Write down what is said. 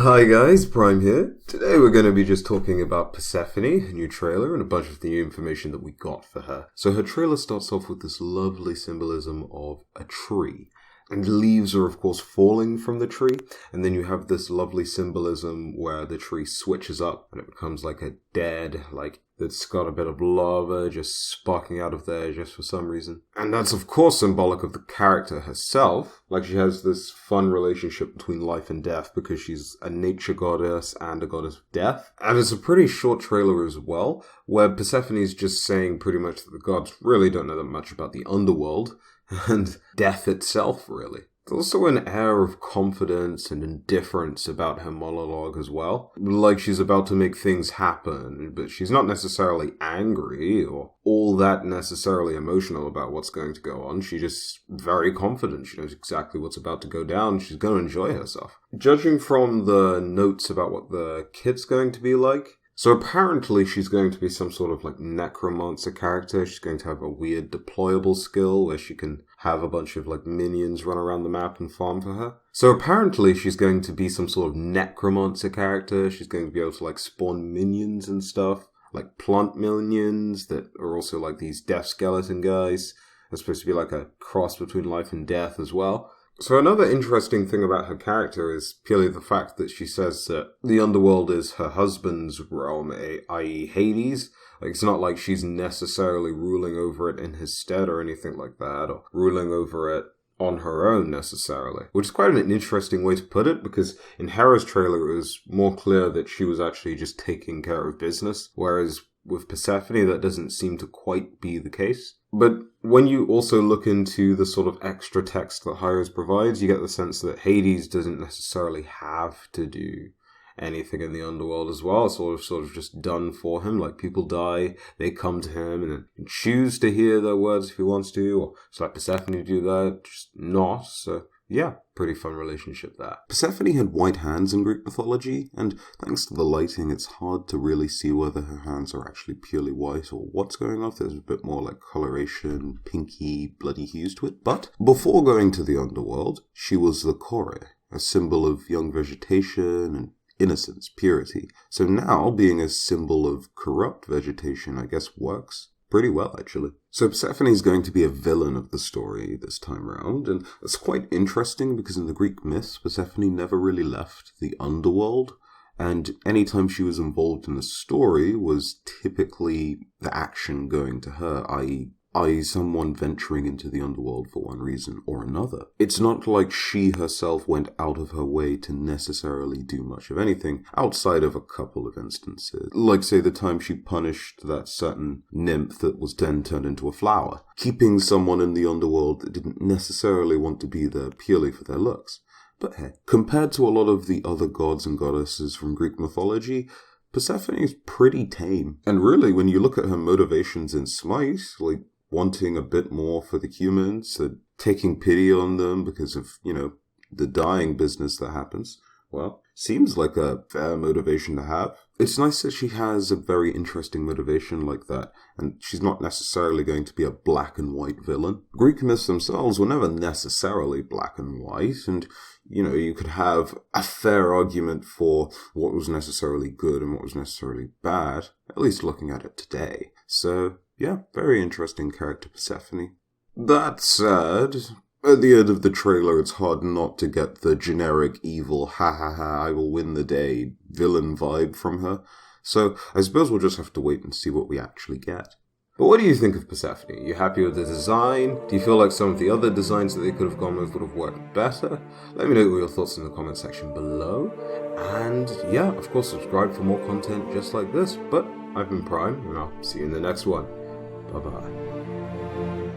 Hi guys, Prime here. Today we're going to be just talking about Persephone, a new trailer, and a bunch of the new information that we got for her. So her trailer starts off with this lovely symbolism of a tree. And leaves are of course falling from the tree, and then you have this lovely symbolism where the tree switches up and it becomes like a dead, it's got a bit of lava just sparking out of there just for some reason. And that's of course symbolic of the character herself, like she has this fun relationship between life and death because she's a nature goddess and a goddess of death. And it's a pretty short trailer as well, where Persephone's just saying pretty much that the gods really don't know that much about the underworld, and death itself, really. There's also an air of confidence and indifference about her monologue as well. Like she's about to make things happen, but she's not necessarily angry or all that necessarily emotional about what's going to go on. She's just very confident. She knows exactly what's about to go down. She's going to enjoy herself. Judging from the notes about what the kit's going to be like, so apparently she's going to be some sort of necromancer character. She's going to have a weird deployable skill where she can have a bunch of minions run around the map and farm for her. So apparently she's going to be some sort of necromancer character. She's going to be able to spawn minions and stuff, like plant minions that are also these death skeleton guys. They're supposed to be like a cross between life and death as well. So another interesting thing about her character is purely the fact that she says that the underworld is her husband's realm, i.e. Hades. It's not like she's necessarily ruling over it in his stead or anything like that, or ruling over it on her own necessarily. Which is quite an interesting way to put it, because in Hera's trailer it was more clear that she was actually just taking care of business, whereas with Persephone that doesn't seem to quite be the case. But when you also look into the sort of extra text that Hires provides, you get the sense that Hades doesn't necessarily have to do anything in the underworld as well. It's sort of just done for him. People die, they come to him and then choose to hear their words if he wants to, or just let Persephone do that, just not. So yeah, pretty fun relationship there. Persephone had white hands in Greek mythology, and thanks to the lighting, it's hard to really see whether her hands are actually purely white or what's going on. There's a bit more coloration, pinky, bloody hues to it. But before going to the underworld, she was the Kore, a symbol of young vegetation and innocence, purity. So now, being a symbol of corrupt vegetation, I guess works pretty well, actually. So Persephone is going to be a villain of the story this time round, and it's quite interesting because in the Greek myths, Persephone never really left the underworld, and any time she was involved in the story was typically the action going to her, i.e. someone venturing into the underworld for one reason or another. It's not like she herself went out of her way to necessarily do much of anything outside of a couple of instances. Like, say, the time she punished that certain nymph that was then turned into a flower, keeping someone in the underworld that didn't necessarily want to be there purely for their looks. But hey, compared to a lot of the other gods and goddesses from Greek mythology, Persephone is pretty tame. And really, when you look at her motivations in Smite, wanting a bit more for the humans, taking pity on them because of, the dying business that happens. Well, seems like a fair motivation to have. It's nice that she has a very interesting motivation like that, and she's not necessarily going to be a black and white villain. Greek myths themselves were never necessarily black and white, and, you could have a fair argument for what was necessarily good and what was necessarily bad, at least looking at it today. So, yeah, very interesting character, Persephone. That said, at the end of the trailer, it's hard not to get the generic evil, ha ha ha, I will win the day, villain vibe from her. So I suppose we'll just have to wait and see what we actually get. But what do you think of Persephone? Are you happy with the design? Do you feel like some of the other designs that they could have gone with would have worked better? Let me know your thoughts in the comment section below. And yeah, of course, subscribe for more content just like this. But I've been Prime, and I'll see you in the next one. Bye-bye.